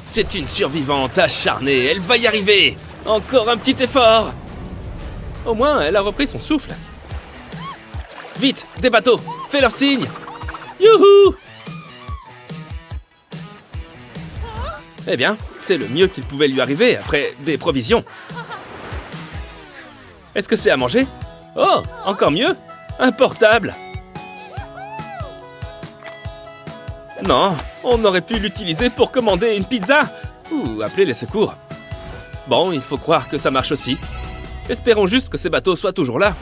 C'est une survivante acharnée, elle va y arriver. Encore un petit effort. Au moins, elle a repris son souffle. Vite, des bateaux, fais leur signe. Youhou! Eh bien, c'est le mieux qu'il pouvait lui arriver après des provisions. Est-ce que c'est à manger? Oh, encore mieux, un portable. Non, on aurait pu l'utiliser pour commander une pizza ou appeler les secours. Bon, il faut croire que ça marche aussi. Espérons juste que ces bateaux soient toujours là.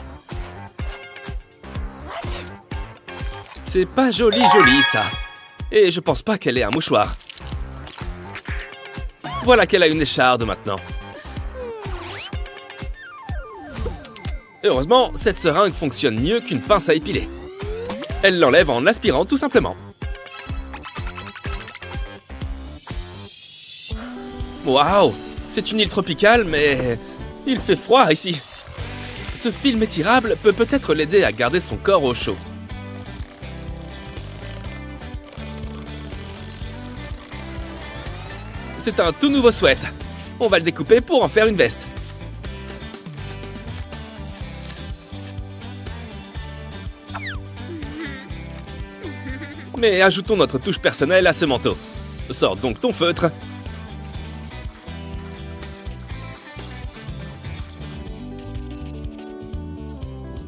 C'est pas joli, ça. Et je pense pas qu'elle ait un mouchoir. Voilà qu'elle a une écharde maintenant. Heureusement, cette seringue fonctionne mieux qu'une pince à épiler. Elle l'enlève en l'aspirant tout simplement. Waouh! C'est une île tropicale, mais il fait froid ici. Ce film étirable peut peut-être l'aider à garder son corps au chaud. C'est un tout nouveau sweat. On va le découper pour en faire une veste. Mais ajoutons notre touche personnelle à ce manteau. Sors donc ton feutre.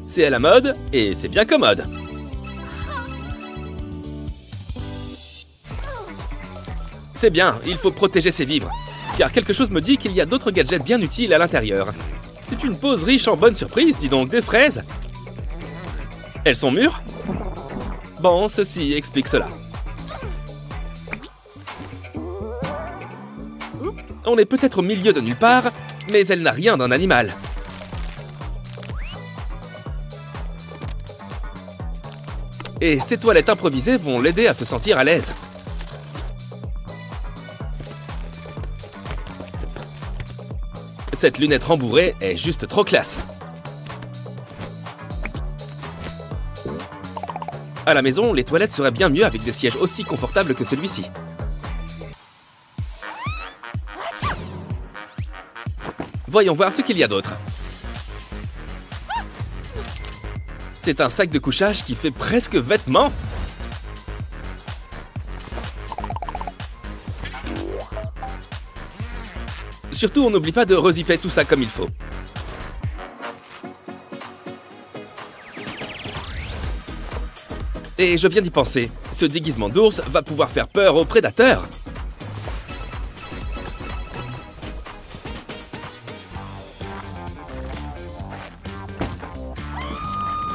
C'est à la mode et c'est bien commode. C'est bien, il faut protéger ses vivres. Car quelque chose me dit qu'il y a d'autres gadgets bien utiles à l'intérieur. C'est une pause riche en bonnes surprises, dis donc, des fraises. Elles sont mûres? Bon, ceci explique cela. On est peut-être au milieu de nulle part, mais elle n'a rien d'un animal. Et ces toilettes improvisées vont l'aider à se sentir à l'aise. Cette lunette rembourrée est juste trop classe. À la maison, les toilettes seraient bien mieux avec des sièges aussi confortables que celui-ci. Voyons voir ce qu'il y a d'autre. C'est un sac de couchage qui fait presque vêtement. Surtout, on n'oublie pas de rezipper tout ça comme il faut. Et je viens d'y penser, ce déguisement d'ours va pouvoir faire peur aux prédateurs.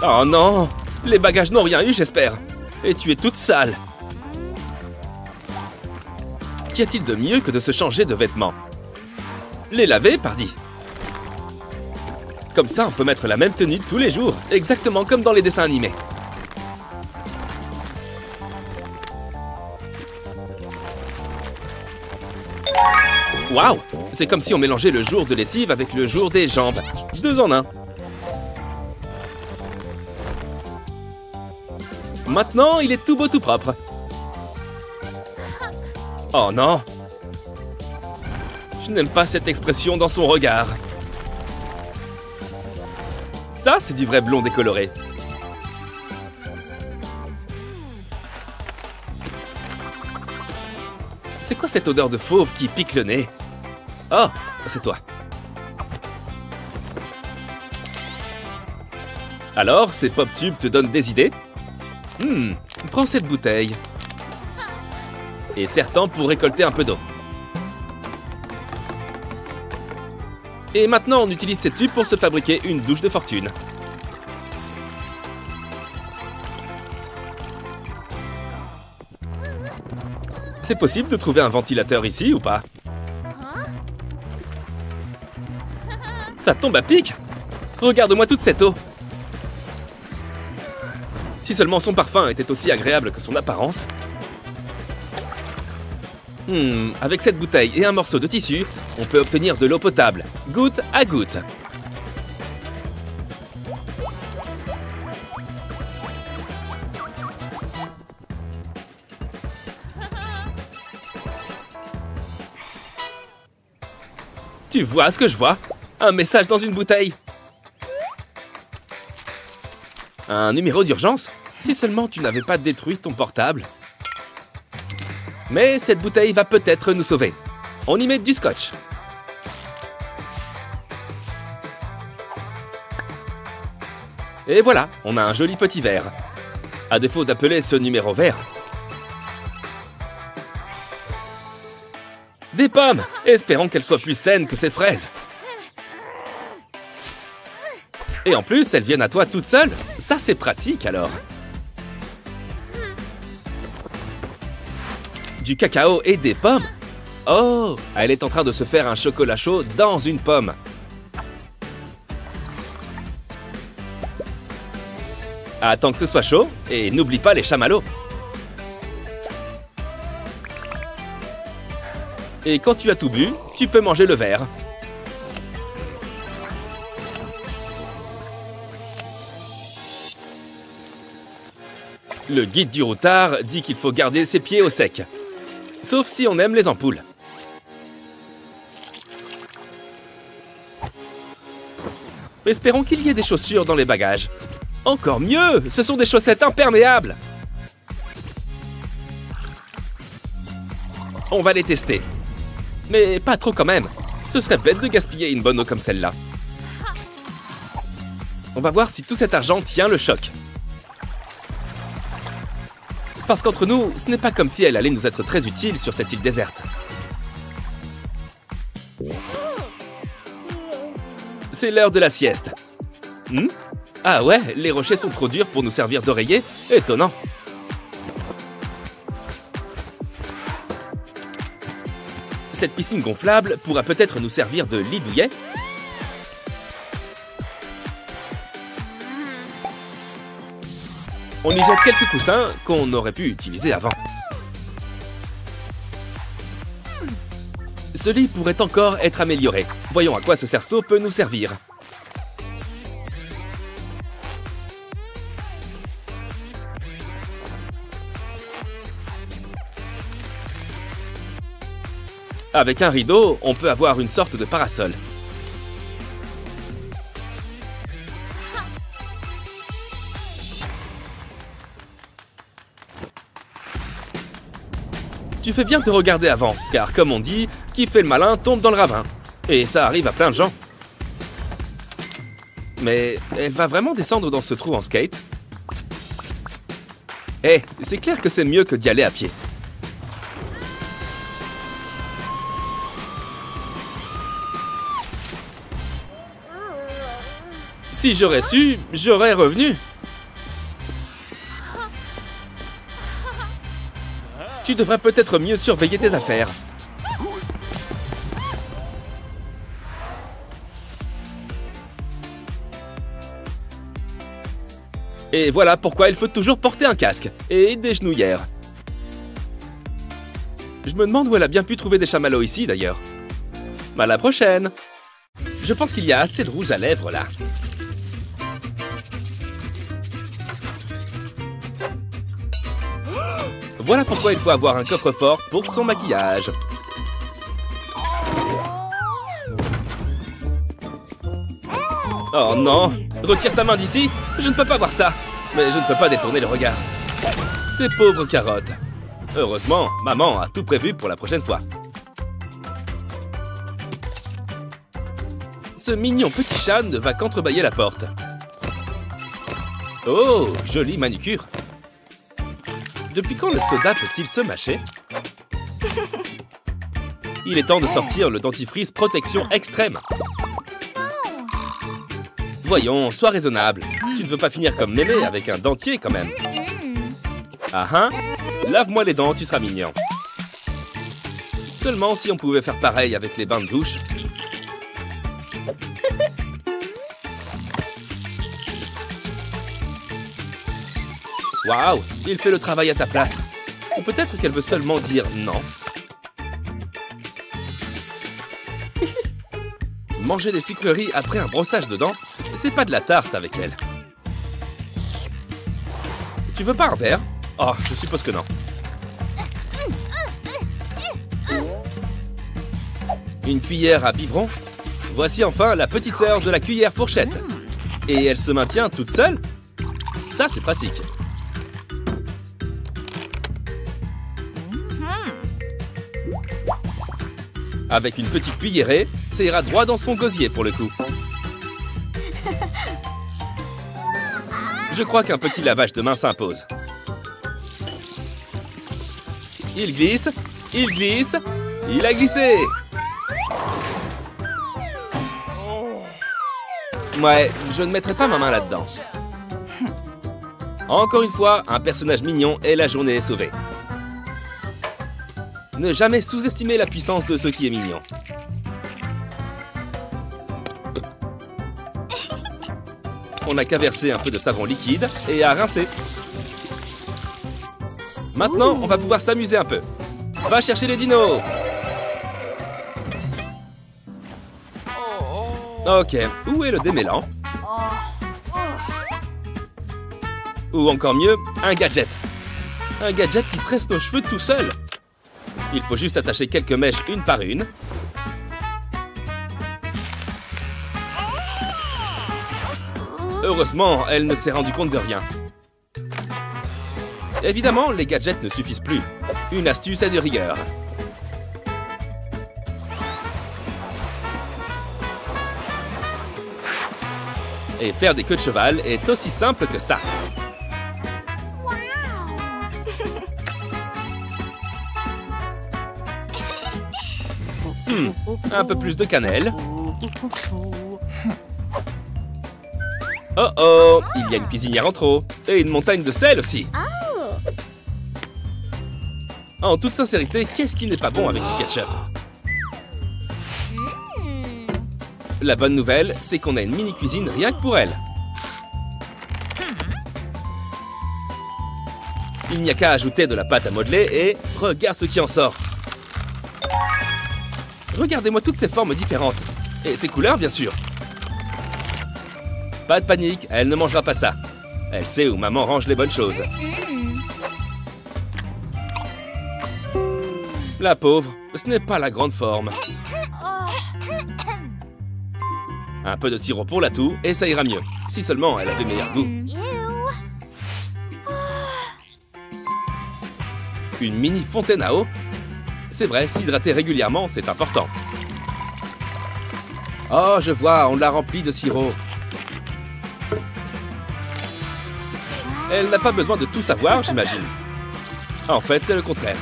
Oh non! Les bagages n'ont rien eu, j'espère. Et tu es toute sale. Qu'y a-t-il de mieux que de se changer de vêtements? Les laver, pardi. Comme ça, on peut mettre la même tenue tous les jours, exactement comme dans les dessins animés. Waouh! C'est comme si on mélangeait le jour de lessive avec le jour des jambes. 2 en 1. Maintenant, il est tout beau tout propre. Oh non! Je n'aime pas cette expression dans son regard. Ça, c'est du vrai blond décoloré. C'est quoi cette odeur de fauve qui pique le nez? Oh, c'est toi. Alors, ces pop-tubes te donnent des idées? Prends cette bouteille. Et serre-t'en pour récolter un peu d'eau. Et maintenant, on utilise ces tubes pour se fabriquer une douche de fortune. C'est possible de trouver un ventilateur ici ou pas? Ça tombe à pic! Regarde-moi toute cette eau! Si seulement son parfum était aussi agréable que son apparence. Avec cette bouteille et un morceau de tissu, on peut obtenir de l'eau potable, goutte à goutte. Tu vois ce que je vois? Un message dans une bouteille. Un numéro d'urgence? Si seulement tu n'avais pas détruit ton portable. Mais cette bouteille va peut-être nous sauver. On y met du scotch. Et voilà, on a un joli petit verre. À défaut d'appeler ce numéro vert. Des pommes! Espérons qu'elles soient plus saines que ces fraises. Et en plus, elles viennent à toi toutes seules. Ça, c'est pratique alors. Du cacao et des pommes? Oh, elle est en train de se faire un chocolat chaud dans une pomme. Attends que ce soit chaud et n'oublie pas les chamallows. Et quand tu as tout bu, tu peux manger le verre. Le guide du routard dit qu'il faut garder ses pieds au sec. Sauf si on aime les ampoules. Espérons qu'il y ait des chaussures dans les bagages. Encore mieux, ce sont des chaussettes imperméables. On va les tester. Mais pas trop quand même. Ce serait bête de gaspiller une bonne eau comme celle-là. On va voir si tout cet argent tient le choc. Parce qu'entre nous, ce n'est pas comme si elle allait nous être très utile sur cette île déserte. C'est l'heure de la sieste. Ah ouais, les rochers sont trop durs pour nous servir d'oreiller. Étonnant. Cette piscine gonflable pourra peut-être nous servir de lit douillet. On y jette quelques coussins qu'on aurait pu utiliser avant. Ce lit pourrait encore être amélioré. Voyons à quoi ce cerceau peut nous servir. Avec un rideau, on peut avoir une sorte de parasol. Tu fais bien de te regarder avant, car comme on dit, qui fait le malin tombe dans le ravin. Et ça arrive à plein de gens. Mais elle va vraiment descendre dans ce trou en skate? Eh, c'est clair que c'est mieux que d'y aller à pied. Si j'aurais su, j'aurais revenu. Tu devrais peut-être mieux surveiller tes affaires. Et voilà pourquoi il faut toujours porter un casque et des genouillères. Je me demande où elle a bien pu trouver des chamallows ici d'ailleurs. À la prochaine. Je pense qu'il y a assez de rouge à lèvres là. Voilà pourquoi il faut avoir un coffre-fort pour son maquillage. Oh non! Retire ta main d'ici! Je ne peux pas voir ça! Mais je ne peux pas détourner le regard. Ces pauvres carottes. Heureusement, maman a tout prévu pour la prochaine fois. Ce mignon petit chat ne va qu'entrebâiller la porte. Oh, jolie manucure! Depuis quand le soda peut-il se mâcher? Il est temps de sortir le dentifrice protection extrême. Voyons, sois raisonnable. Tu ne veux pas finir comme Mémé avec un dentier quand même. Ah hein? Lave-moi les dents, tu seras mignon. Seulement si on pouvait faire pareil avec les bains de douche. Waouh, il fait le travail à ta place. Ou peut-être qu'elle veut seulement dire non. Manger des sucreries après un brossage de dents, c'est pas de la tarte avec elle. Tu veux pas un verre? Oh, je suppose que non. Une cuillère à biberon. Voici enfin la petite sœur de la cuillère fourchette. Et elle se maintient toute seule. Ça, c'est pratique. Avec une petite cuillerée, ça ira droit dans son gosier pour le coup. Je crois qu'un petit lavage de main s'impose. Il glisse, il glisse, il a glissé. Ouais, je ne mettrai pas ma main là-dedans. Encore une fois, un personnage mignon et la journée est sauvée. Ne jamais sous-estimer la puissance de ce qui est mignon. On n'a qu'à verser un peu de savon liquide et à rincer. Maintenant, on va pouvoir s'amuser un peu. Va chercher les dinos! Ok, où est le démêlant? Ou encore mieux, un gadget. Un gadget qui tresse nos cheveux tout seul. Il faut juste attacher quelques mèches une par une. Heureusement, elle ne s'est rendue compte de rien. Évidemment, les gadgets ne suffisent plus. Une astuce est de rigueur. Et faire des queues de cheval est aussi simple que ça. Un peu plus de cannelle. Oh oh, il y a une cuisinière en trop. Et une montagne de sel aussi. En toute sincérité, qu'est-ce qui n'est pas bon avec du ketchup? La bonne nouvelle, c'est qu'on a une mini-cuisine rien que pour elle. Il n'y a qu'à ajouter de la pâte à modeler et regarde ce qui en sort. Regardez-moi toutes ces formes différentes. Et ces couleurs, bien sûr. Pas de panique, elle ne mangera pas ça. Elle sait où maman range les bonnes choses. La pauvre, ce n'est pas la grande forme. Un peu de sirop pour la toux et ça ira mieux. Si seulement elle avait meilleur goût. Une mini fontaine à eau. C'est vrai, s'hydrater régulièrement, c'est important. Oh, je vois, on l'a remplie de sirop. Elle n'a pas besoin de tout savoir, j'imagine. En fait, c'est le contraire.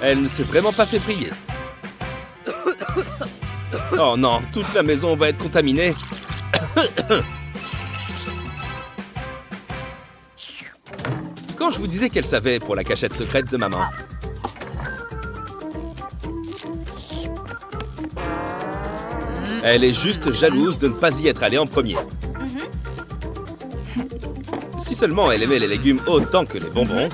Elle ne s'est vraiment pas fait prier. Oh non, toute la maison va être contaminée. Quand je vous disais qu'elle savait pour la cachette secrète de maman. Elle est juste jalouse de ne pas y être allée en premier. Si seulement elle aimait les légumes autant que les bonbons.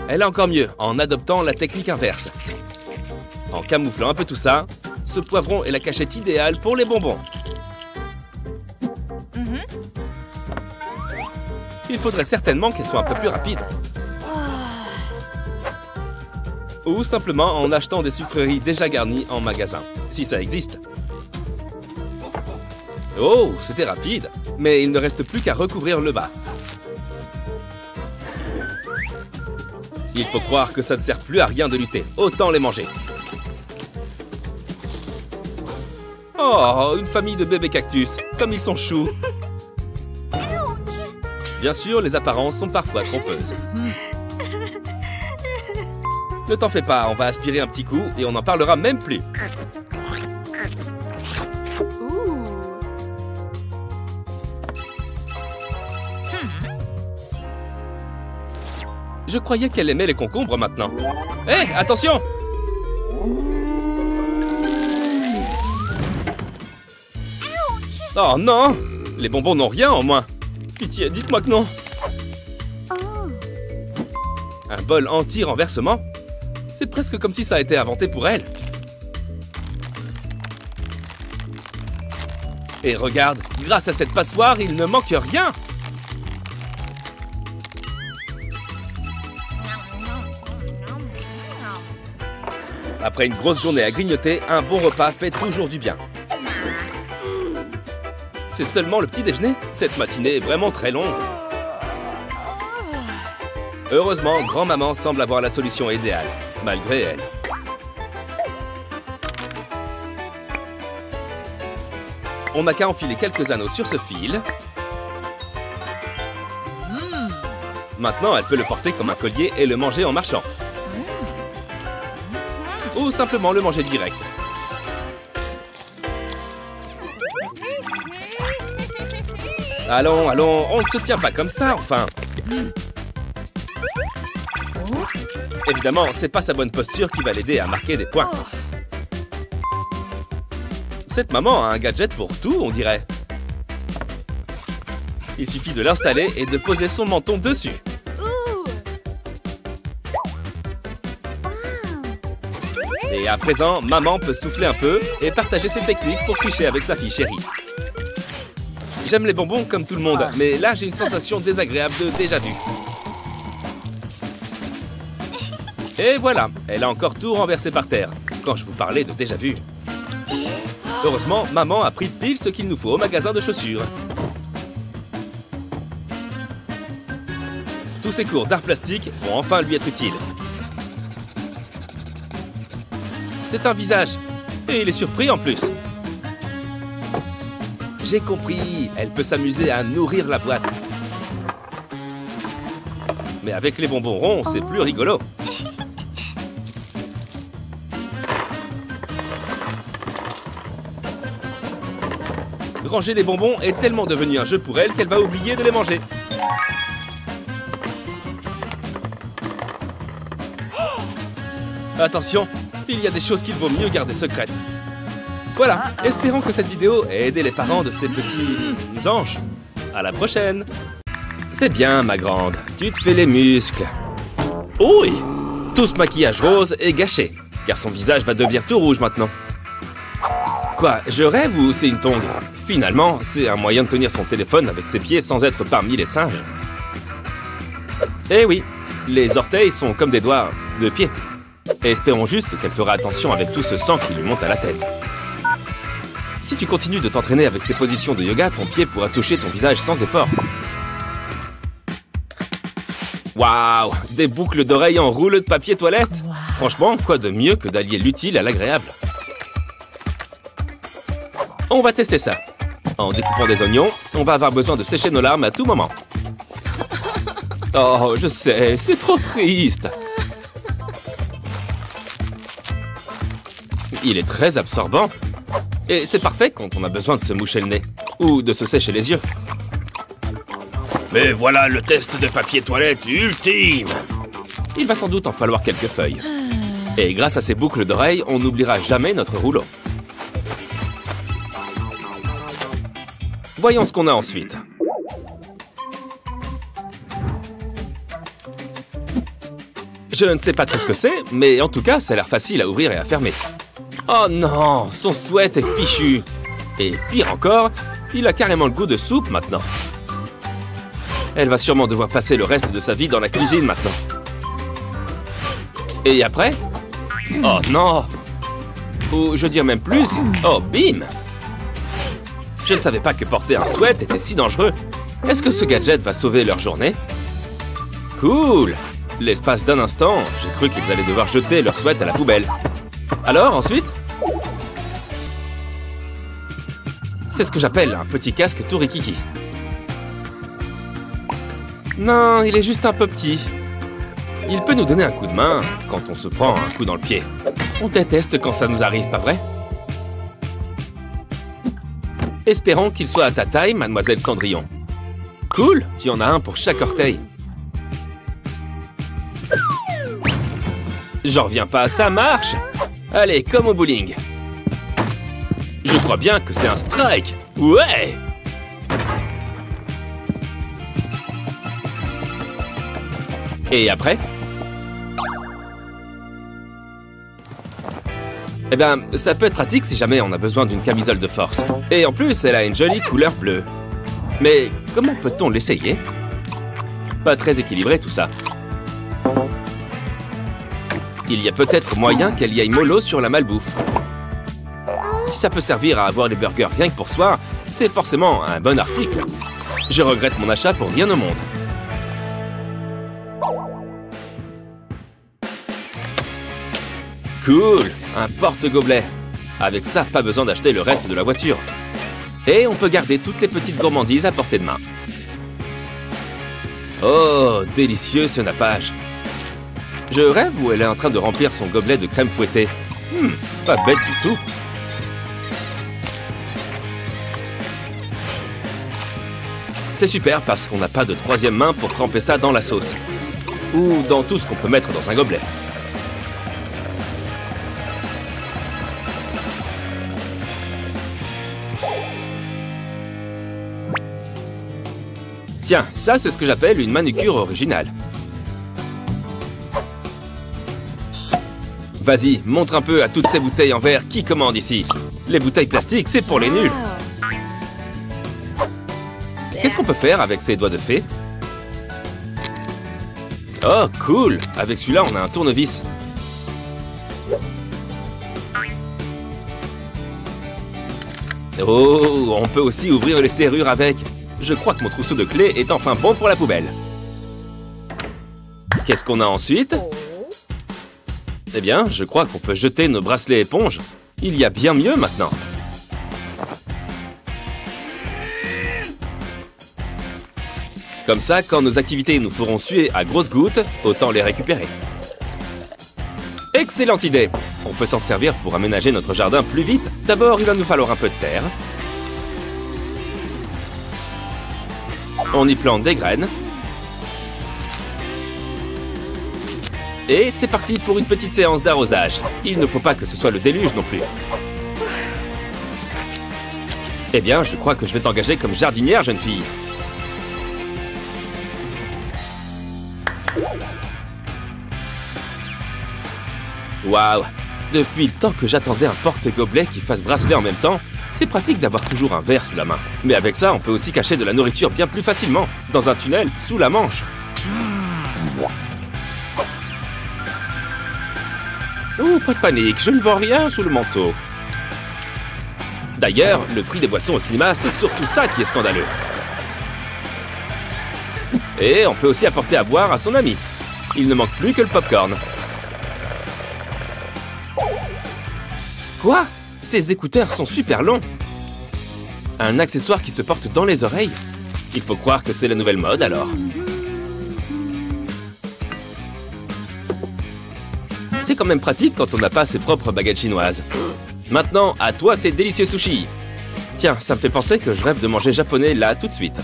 Elle a encore mieux en adoptant la technique inverse. En camouflant un peu tout ça, ce poivron est la cachette idéale pour les bonbons. Il faudrait certainement qu'elle soit un peu plus rapide. Ou simplement en achetant des sucreries déjà garnies en magasin, si ça existe. Oh, c'était rapide, mais il ne reste plus qu'à recouvrir le bas. Il faut croire que ça ne sert plus à rien de lutter, autant les manger. Oh, une famille de bébés cactus, comme ils sont choux. Bien sûr, les apparences sont parfois trompeuses. Ne t'en fais pas, on va aspirer un petit coup et on n'en parlera même plus. Je croyais qu'elle aimait les concombres maintenant. Hé, attention! Oh non! Les bonbons n'ont rien en moins. Pitié, dites-moi que non. Un bol anti-renversement? C'est presque comme si ça a été inventé pour elle. Et regarde, grâce à cette passoire, il ne manque rien. Après une grosse journée à grignoter, un bon repas fait toujours du bien. C'est seulement le petit déjeuner? Cette matinée est vraiment très longue. Heureusement, grand-maman semble avoir la solution idéale, malgré elle. On n'a qu'à enfiler quelques anneaux sur ce fil. Maintenant, elle peut le porter comme un collier et le manger en marchant. Ou simplement le manger direct. Allons, allons, on ne se tient pas comme ça, enfin. Évidemment, c'est pas sa bonne posture qui va l'aider à marquer des points. Cette maman a un gadget pour tout, on dirait. Il suffit de l'installer et de poser son menton dessus. Et à présent, maman peut souffler un peu et partager ses techniques pour tricher avec sa fille chérie. J'aime les bonbons comme tout le monde, mais là j'ai une sensation désagréable de déjà-vu. Et voilà, elle a encore tout renversé par terre, quand je vous parlais de déjà-vu. Heureusement, maman a pris pile ce qu'il nous faut au magasin de chaussures. Tous ces cours d'art plastique vont enfin lui être utiles. C'est un visage, et il est surpris en plus. J'ai compris, elle peut s'amuser à nourrir la boîte. Mais avec les bonbons ronds, c'est plus rigolo. Ranger les bonbons est tellement devenu un jeu pour elle qu'elle va oublier de les manger. Attention, il y a des choses qu'il vaut mieux garder secrètes. Voilà, espérons que cette vidéo ait aidé les parents de ces petits anges. À la prochaine. C'est bien, ma grande, tu te fais les muscles. Oui, tout ce maquillage rose est gâché, car son visage va devenir tout rouge maintenant. Quoi, je rêve ou c'est une tongue? Finalement, c'est un moyen de tenir son téléphone avec ses pieds sans être parmi les singes. Eh oui, les orteils sont comme des doigts de pied. Et espérons juste qu'elle fera attention avec tout ce sang qui lui monte à la tête. Si tu continues de t'entraîner avec ces positions de yoga, ton pied pourra toucher ton visage sans effort. Waouh, des boucles d'oreilles en rouleau de papier toilette. Franchement, quoi de mieux que d'allier l'utile à l'agréable. On va tester ça. En découpant des oignons, on va avoir besoin de sécher nos larmes à tout moment. Oh, je sais, c'est trop triste. Il est très absorbant. Et c'est parfait quand on a besoin de se moucher le nez. Ou de se sécher les yeux. Mais voilà le test de papier toilette ultime. Il va sans doute en falloir quelques feuilles. Et grâce à ces boucles d'oreilles, on n'oubliera jamais notre rouleau. Voyons ce qu'on a ensuite. Je ne sais pas trop ce que c'est, mais en tout cas, ça a l'air facile à ouvrir et à fermer. Oh non, son sweat est fichu. Et pire encore, il a carrément le goût de soupe maintenant. Elle va sûrement devoir passer le reste de sa vie dans la cuisine maintenant. Et après? Oh non! Ou je veux dire même plus, oh bim! Je ne savais pas que porter un sweat était si dangereux. Est-ce que ce gadget va sauver leur journée? Cool! L'espace d'un instant, j'ai cru qu'ils allaient devoir jeter leur sweat à la poubelle. Alors, ensuite? C'est ce que j'appelle un petit casque tout rikiki. Non, il est juste un peu petit. Il peut nous donner un coup de main quand on se prend un coup dans le pied. On déteste quand ça nous arrive, pas vrai? Espérons qu'il soit à ta taille, mademoiselle Cendrillon. Cool, tu en as un pour chaque orteil. J'en reviens pas, ça marche! Allez, comme au bowling. Je crois bien que c'est un strike. Ouais! Et après? Eh bien, ça peut être pratique si jamais on a besoin d'une camisole de force. Et en plus, elle a une jolie couleur bleue. Mais comment peut-on l'essayer? Pas très équilibré tout ça. Il y a peut-être moyen qu'elle y aille mollo sur la malbouffe. Si ça peut servir à avoir les burgers rien que pour soi, c'est forcément un bon article. Je regrette mon achat pour rien au monde. Cool, un porte-gobelet. Avec ça, pas besoin d'acheter le reste de la voiture. Et on peut garder toutes les petites gourmandises à portée de main. Oh, délicieux ce nappage. Je rêve où elle est en train de remplir son gobelet de crème fouettée. Pas bête du tout. C'est super parce qu'on n'a pas de troisième main pour tremper ça dans la sauce. Ou dans tout ce qu'on peut mettre dans un gobelet. Tiens, ça c'est ce que j'appelle une manucure originale. Vas-y, montre un peu à toutes ces bouteilles en verre qui commande ici. Les bouteilles plastiques, c'est pour les nuls. Qu'est-ce qu'on peut faire avec ces doigts de fée? Oh, cool! Avec celui-là, on a un tournevis. Oh, on peut aussi ouvrir les serrures avec. Je crois que mon trousseau de clés est enfin bon pour la poubelle. Qu'est-ce qu'on a ensuite? Eh bien, je crois qu'on peut jeter nos bracelets éponges. Il y a bien mieux maintenant. Comme ça, quand nos activités nous feront suer à grosses gouttes, autant les récupérer. Excellente idée! On peut s'en servir pour aménager notre jardin plus vite. D'abord, il va nous falloir un peu de terre. On y plante des graines. Et c'est parti pour une petite séance d'arrosage. Il ne faut pas que ce soit le déluge non plus. Eh bien, je crois que je vais t'engager comme jardinière, jeune fille. Waouh! Depuis le temps que j'attendais un porte-gobelet qui fasse bracelet en même temps, c'est pratique d'avoir toujours un verre sous la main. Mais avec ça, on peut aussi cacher de la nourriture bien plus facilement, dans un tunnel sous la Manche. Oh, pas de panique, je ne vends rien sous le manteau. D'ailleurs, le prix des boissons au cinéma, c'est surtout ça qui est scandaleux. Et on peut aussi apporter à boire à son ami. Il ne manque plus que le popcorn. Quoi? Ces écouteurs sont super longs. Un accessoire qui se porte dans les oreilles? Il faut croire que c'est la nouvelle mode alors. C'est quand même pratique quand on n'a pas ses propres baguettes chinoises. Maintenant, à toi ces délicieux sushis. Tiens, ça me fait penser que je rêve de manger japonais là tout de suite.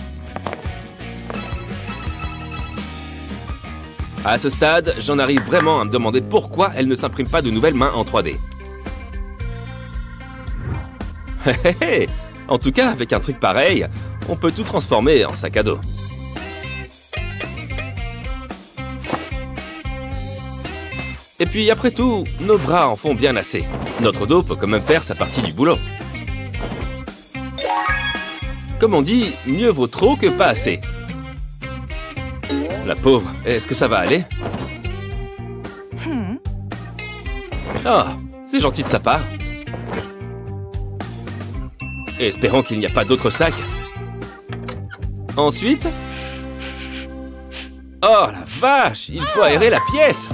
À ce stade, j'en arrive vraiment à me demander pourquoi elle ne s'imprime pas de nouvelles mains en 3D. En tout cas, avec un truc pareil, on peut tout transformer en sac à dos. Et puis après tout, nos bras en font bien assez. Notre dos peut quand même faire sa partie du boulot. Comme on dit, mieux vaut trop que pas assez. La pauvre, est-ce que ça va aller? Oh, c'est gentil de sa part. Espérons qu'il n'y a pas d'autres sacs. Ensuite... Oh la vache, il faut aérer la pièce.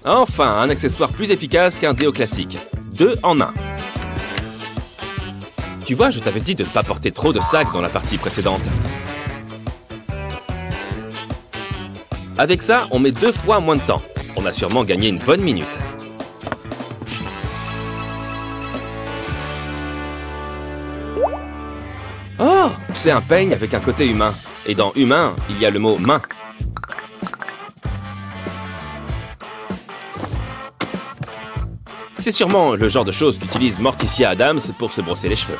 Enfin, un accessoire plus efficace qu'un déo classique. 2 en 1. Tu vois, je t'avais dit de ne pas porter trop de sacs dans la partie précédente. Avec ça, on met 2 fois moins de temps. On a sûrement gagné une bonne minute. Oh, c'est un peigne avec un côté humain. Et dans humain, il y a le mot main. C'est sûrement le genre de choses qu'utilise Morticia Addams pour se brosser les cheveux.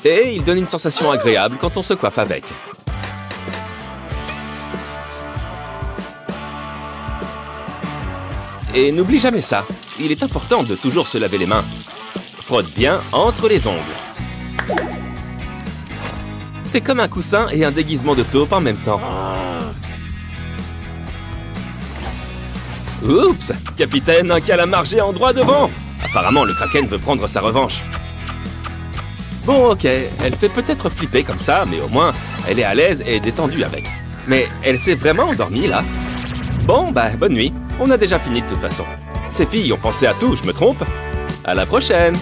Et il donne une sensation agréable quand on se coiffe avec. Et n'oublie jamais ça, il est important de toujours se laver les mains. Frotte bien entre les ongles. C'est comme un coussin et un déguisement de taupe en même temps. Oups! Capitaine, un calamar géant droit devant! Apparemment, le kraken veut prendre sa revanche. Bon, ok, elle fait peut-être flipper comme ça, mais au moins, elle est à l'aise et détendue avec. Mais elle s'est vraiment endormie, là? Bon, bah, bonne nuit. On a déjà fini de toute façon. Ces filles ont pensé à tout, je me trompe? À la prochaine!